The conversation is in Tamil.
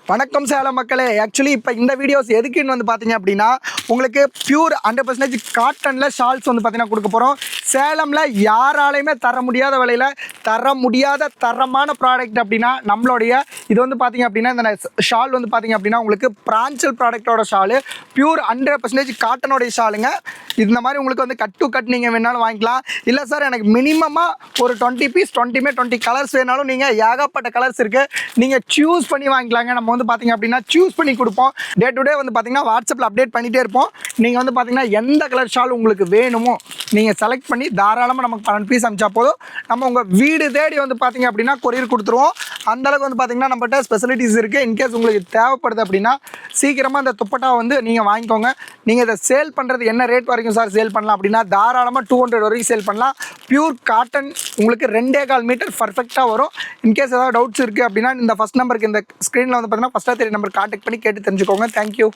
வணக்கம் சேலம் மக்களே. ஆக்சுவலி இப்போ இந்த வீடியோஸ் எதுக்குன்னு வந்து பார்த்தீங்க அப்படின்னா, உங்களுக்கு பியூர் 100% காட்டனில் ஷால்ஸ் வந்து பார்த்தீங்கன்னா கொடுக்க போகிறோம். சேலமில் யாராலையுமே தர முடியாத விலையில் தர முடியாத தரமான ப்ராடக்ட் அப்படின்னா நம்மளுடைய இது வந்து பார்த்தீங்க அப்படின்னா இந்த ஷால் வந்து பார்த்தீங்க அப்படின்னா உங்களுக்கு பிரான்சல் ப்ராடக்டோட ஷாலு பியூர் 100% காட்டனோடைய ஷாலுங்க. இந்த மாதிரி உங்களுக்கு வந்து கட் டு கட் நீங்கள் வேணாலும் வாங்கிக்கலாம். இல்லை சார் எனக்கு மினிமமாக ஒரு 20 பீஸ் 20 கலர்ஸ் வேணாலும் நீங்கள் ஏகப்பட்ட கலர்ஸ் இருக்குது, நீங்கள் சூஸ் பண்ணி வாங்கிக்கலாங்க. நம்ம வந்து பார்த்தீங்க அப்படின்னா சூஸ் பண்ணி கொடுப்போம். டே டு டே வந்து பார்த்தீங்கன்னா வாட்ஸ்அப்பில் அப்டேட் பண்ணிகிட்டே இருப்போம். நீங்கள் வந்து பார்த்தீங்கன்னா எந்த கலர் ஷால் உங்களுக்கு வேணுமோ நீங்கள் செலக்ட் பண்ணி தாராளமாக நமக்கு 12 பீஸ் அனுப்பிச்சா போதும். நம்ம உங்கள் வீடு தேடி வந்து பார்த்தீங்க அப்படின்னா கொரியர் கொடுத்துருவோம். அந்தளவுக்கு வந்து பார்த்தீங்கன்னா நம்மகிட்ட ஸ்பெசிலிட்டிஸ் இருக்குது. இன்கேஸ் உங்களுக்கு தேவைப்படுது அப்படின்னா சீக்கிரமாக அந்த துப்பட்டா வந்து நீங்கள் வாங்கிக்கோங்க. நீங்கள் இதை சேல் பண்ணுறது என்ன ரேட் வரைக்கும் சார் சேல் பண்ணலாம் அப்படின்னா தாராளமாக 200 வரைக்கும் சேல் பண்ணலாம். பியூர் காட்டன் உங்களுக்கு 2.25 மீட்டர் பர்ஃபெக்டாக வரும். இன்கேஸ் ஏதாவது டவுட்ஸ் இருக்குது அப்படின்னா இந்த ஃபஸ்ட் நம்பருக்கு இந்த ஸ்க்ரீனில் வந்து பார்த்தீங்கன்னா ஃபஸ்ட்டாக 3 நம்பர் கான்டாக்ட் பண்ணி கேட்டு தெரிஞ்சுக்கோங்க. தேங்க்யூ.